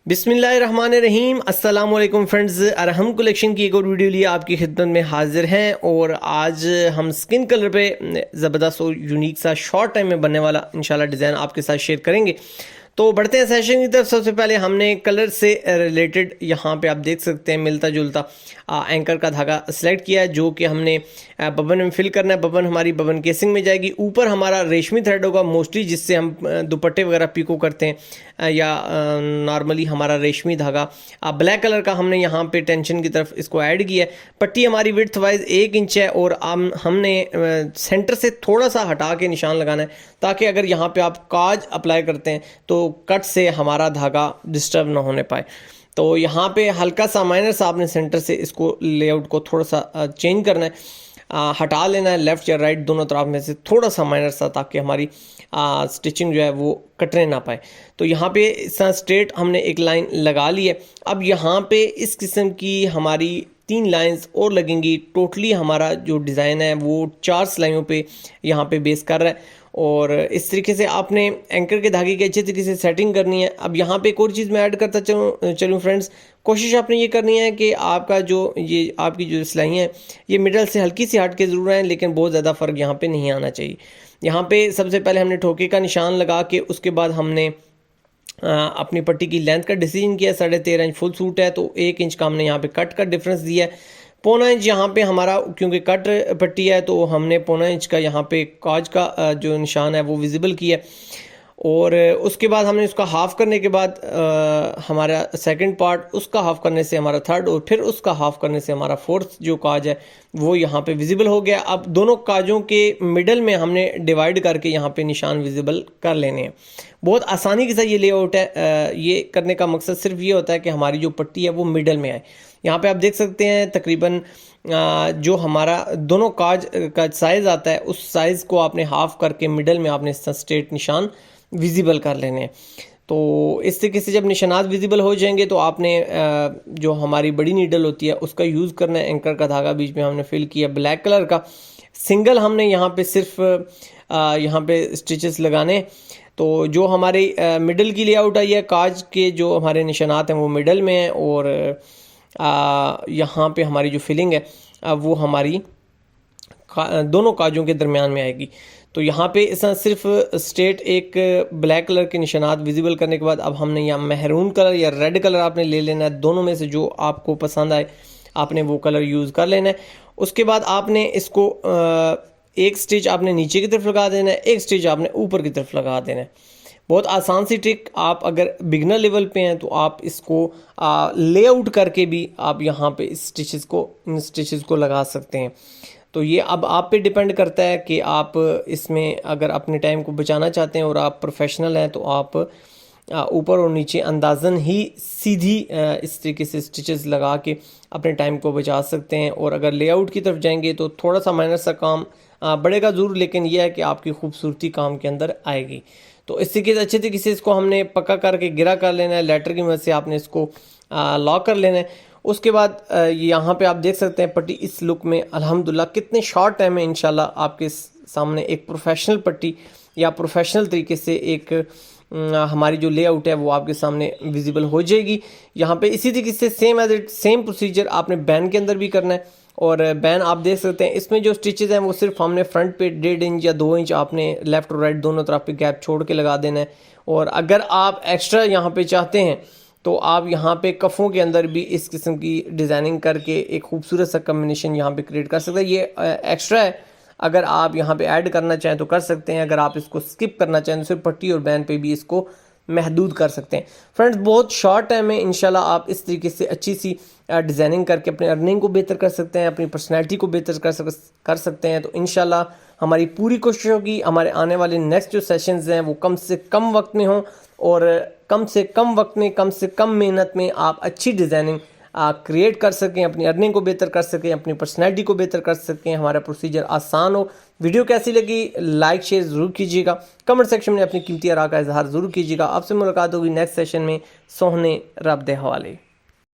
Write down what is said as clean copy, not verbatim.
बिस्मिल्लाहिर्रहमानिर्रहीम अस्सलाम वालेकुम फ्रेंड्स। अरहम कलेक्शन की एक और वीडियो लिए आपकी खिदमत में हाजिर हैं और आज हम स्किन कलर पे ज़बरदस्त और यूनिक सा शॉर्ट टाइम में बनने वाला इंशाल्लाह डिज़ाइन आपके साथ शेयर करेंगे। तो बढ़ते हैं सेशन की तरफ। सबसे पहले हमने कलर से रिलेटेड यहाँ पे आप देख सकते हैं मिलता जुलता एंकर का धागा सेलेक्ट किया है जो कि हमने बबन में फिल करना है। बबन हमारी बबन केसिंग में जाएगी। ऊपर हमारा रेशमी थ्रेड होगा मोस्टली, जिससे हम दुपट्टे वगैरह पिको करते हैं या नॉर्मली हमारा रेशमी धागा ब्लैक कलर का हमने यहाँ पे टेंशन की तरफ इसको ऐड किया है। पट्टी हमारी विड्थ वाइज 1 इंच है और हमने सेंटर से थोड़ा सा हटा के निशान लगाना है ताकि अगर यहाँ पे आप काज अप्लाई करते हैं तो कट से हमारा धागा डिस्टर्ब ना होने पाए। तो यहाँ पे हल्का सा माइनर सा आपने सेंटर से इसको लेआउट को थोड़ा सा चेंज करना है, हटा लेना है लेफ़्ट या राइट दोनों तरफ में से थोड़ा सा माइनर सा, ताकि हमारी स्टिचिंग जो है वो कटने ना पाए। तो यहाँ पे इस तरह स्ट्रेट हमने एक लाइन लगा ली है। अब यहाँ पे इस किस्म की हमारी 3 लाइंस और लगेंगी। टोटली हमारा जो डिज़ाइन है वो 4 सिलाइयों पे यहाँ पे बेस कर रहा है और इस तरीके से आपने एंकर के धागे की अच्छे तरीके से सेटिंग करनी है। अब यहाँ पे एक और चीज़ मैं ऐड करता चलूँ फ्रेंड्स, कोशिश आपने ये करनी है कि आपका जो ये आपकी जो सिलाई है ये मिडल से हल्की सी हट के ज़रूर है, लेकिन बहुत ज़्यादा फ़र्क यहाँ पे नहीं आना चाहिए। यहाँ पे सबसे पहले हमने ठोके का निशान लगा के उसके बाद हमने अपनी पट्टी की लेंथ का डिसीजन किया। 13.5 इंच फुल सूट है तो 1 इंच का हमने यहाँ पे कट का डिफरेंस दिया है। 1.25 इंच यहाँ पे हमारा क्योंकि कट पट्टी है तो हमने 1.25 इंच का यहाँ पे काज का जो निशान है वो विजिबल किया और उसके बाद हमने उसका हाफ़ करने के बाद हमारा सेकंड पार्ट, उसका हाफ़ करने से हमारा थर्ड और फिर उसका हाफ़ करने से हमारा फोर्थ जो काज है वो यहाँ पे विजिबल हो गया। अब दोनों काजों के मिडल में हमने डिवाइड करके यहाँ पे निशान विजिबल कर लेने हैं। बहुत आसानी के साथ ये लेआउट है। ये करने का मकसद सिर्फ ये होता है कि हमारी जो पट्टी है वो मिडल में आए। यहाँ पे आप देख सकते हैं तकरीबन जो हमारा दोनों काज का साइज़ आता है उस साइज़ को आपने हाफ़ करके मिडल में आपने स्ट्रेट निशान विजिबल कर लेने हैं। तो इस तरीके से जब निशानात विजिबल हो जाएंगे तो आपने जो हमारी बड़ी नीडल होती है उसका यूज़ करना है। एंकर का धागा बीच में हमने फिल किया ब्लैक कलर का। सिंगल हमने यहाँ पे सिर्फ यहाँ पे स्टिचेस लगाने। तो जो हमारी मिडल की लेआउट आई है, काज के जो हमारे निशानात हैं वो मिडल में हैं और यहाँ पे हमारी जो फिलिंग है वो हमारी दोनों काजों के दरमियान में आएगी। तो यहाँ पे इस सिर्फ स्ट्रेट एक ब्लैक कलर के निशानात विजिबल करने के बाद अब हमने यहाँ महरून कलर या रेड कलर आपने ले लेना है। दोनों में से जो आपको पसंद आए आपने वो कलर यूज़ कर लेना है। उसके बाद आपने इसको एक स्टिच आपने नीचे की तरफ लगा देना है, एक स्टिच आपने ऊपर की तरफ लगा देना है। बहुत आसान सी ट्रिक। आप अगर बिगनर लेवल पे हैं तो आप इसको लेआउट करके भी आप यहाँ पे इन स्टिचेस को लगा सकते हैं। तो ये अब आप पे डिपेंड करता है कि आप इसमें अगर अपने टाइम को बचाना चाहते हैं और आप प्रोफेशनल हैं तो आप ऊपर और नीचे अंदाज़न ही सीधी इस तरीके से स्टिचेस लगा के अपने टाइम को बचा सकते हैं। और अगर लेआउट की तरफ जाएंगे तो थोड़ा सा माइनर सा काम बढ़ेगा ज़रूर, लेकिन यह है कि आपकी खूबसूरती काम के अंदर आएगी। तो इस तरीके से अच्छे तरीके से इसको हमने पक्का करके गिरा कर लेना है। लेटर की मदद से आपने इसको लॉक कर लेना है। उसके बाद यहाँ पे आप देख सकते हैं पट्टी इस लुक में अल्हम्दुलिल्लाह कितने शॉर्ट टाइम में इंशाल्लाह आपके सामने एक प्रोफेशनल पट्टी या प्रोफेशनल तरीके से एक हमारी जो लेआउट है वो आपके सामने विजिबल हो जाएगी। यहाँ पे इसी तरीके से सेम प्रोसीजर आपने बैन के अंदर भी करना है। और बैन आप देख सकते हैं इसमें जो स्टिचेस हैं वो सिर्फ हमने फ्रंट पे 1.5 इंच या 2 इंच आपने लेफ़्ट और राइट दोनों तरफ पे गैप छोड़ के लगा देना है। और अगर आप एक्स्ट्रा यहाँ पे चाहते हैं तो आप यहाँ पे कफ़ों के अंदर भी इस किस्म की डिज़ाइनिंग करके एक खूबसूरत सा कम्बिनेशन यहाँ पे क्रिएट कर सकते हैं। ये एक्स्ट्रा है, अगर आप यहाँ पे ऐड करना चाहें तो कर सकते हैं। अगर आप इसको स्किप करना चाहें तो सिर्फ पट्टी और बैन पे भी इसको महदूद कर सकते हैं। फ्रेंड्स बहुत शॉर्ट टाइम में इंशाल्लाह आप इस तरीके से अच्छी सी डिज़ाइनिंग करके अपने अर्निंग को बेहतर कर सकते हैं, अपनी पर्सनैलिटी को बेहतर कर सकते हैं। तो इंशाल्लाह हमारी पूरी कोशिश होगी हमारे आने वाले नेक्स्ट जो सेशंस हैं वो कम से कम वक्त में हों और कम से कम वक्त में कम से कम मेहनत में आप अच्छी डिज़ाइनिंग क्रिएट कर सकें, अपनी अर्निंग को बेहतर कर सकें, अपनी पर्सनैलिटी को बेहतर कर सकें, हमारा प्रोसीजर आसान हो। वीडियो कैसी लगी लाइक शेयर ज़रूर कीजिएगा, कमेंट सेक्शन में अपनी कीमती आरा का इजहार ज़रूर कीजिएगा। आपसे मुलाकात होगी नेक्स्ट सेशन में। सोहने रब दे हवाले।